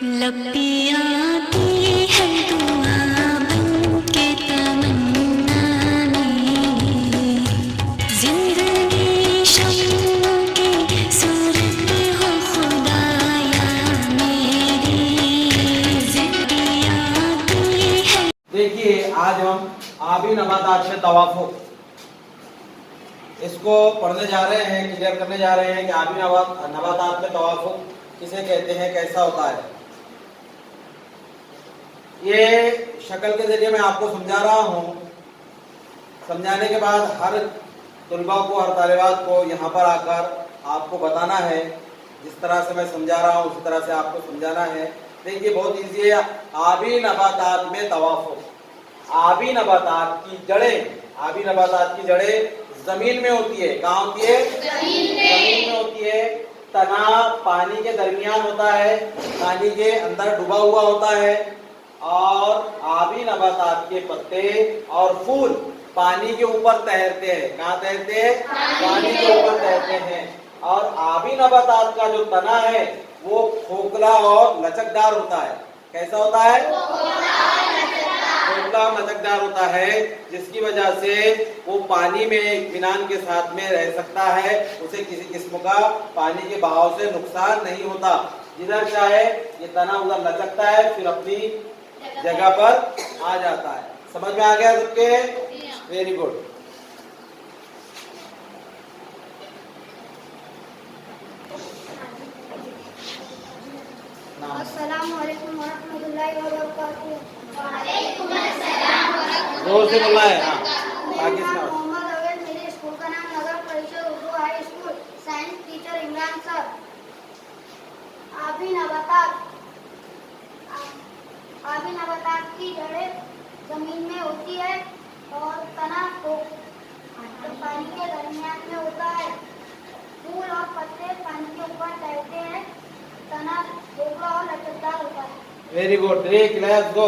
लपटी है दुआ बनके तमन्ना में, जिंदगी शम्मों की सूरत हो खुदाया मेरी, जिंदगी आती है। देखिए आज हम आबी नबातात में तवाफुक इसको पढ़ने जा रहे हैं, क्लियर करने जा रहे हैं कि आबी नबातात में तवाफुक किसे कहते हैं, कैसा होता है। ये शक्ल के जरिए मैं आपको समझा रहा हूँ। समझाने के बाद हर तुलबा को, हर तालिबात को यहाँ पर आकर आपको बताना है। जिस तरह से मैं समझा रहा हूँ उसी तरह से आपको समझाना है। देखिए बहुत इजी है। आबी नबातात में तवाफुक, आबी नबातात की जड़ें, आबी नबातात की जड़ें जमीन में होती है। कहाँ होती है? जमीन में होती है। तना पानी के दरमियान होता है, पानी के अंदर डूबा हुआ होता है। और आबी नबातात के पत्ते और फूल पानी के ऊपर तैरते हैं। कहाँ तैरते हैं? पानी के ऊपर तैरते हैं। और आबी नबातात का जो तना है वो खोखला और लचकदार होता है। कैसा होता है? खोखला और लचकदार होता है, जिसकी वजह से वो पानी में इत्मीनान के साथ में रह सकता है। उसे किसी किस्म का पानी के बहाव से नुकसान नहीं होता। जिधर चाहे ये तना उधर लचकता है, फिर अपनी जगह पर आ जाता है। समझ में आ गया सबके? Very good. अस्सलाम वालेकुम वरहमतुल्लाहि वबरकातुहू। जोर से बोलना है। हाँ, मेरा नाम मोहम्मद अवेद, मेरे स्कूल का नाम नगर परिषद Urdu high school. Science teacher Imran sir. आबी नबातात की जड़ें जमीन में होती है और तना तो पानी के दरमियान में होता है। फूल और पत्ते पानी के ऊपर तैरते हैं। तना खोखला और लचकदार होता है। Very good. Let's go.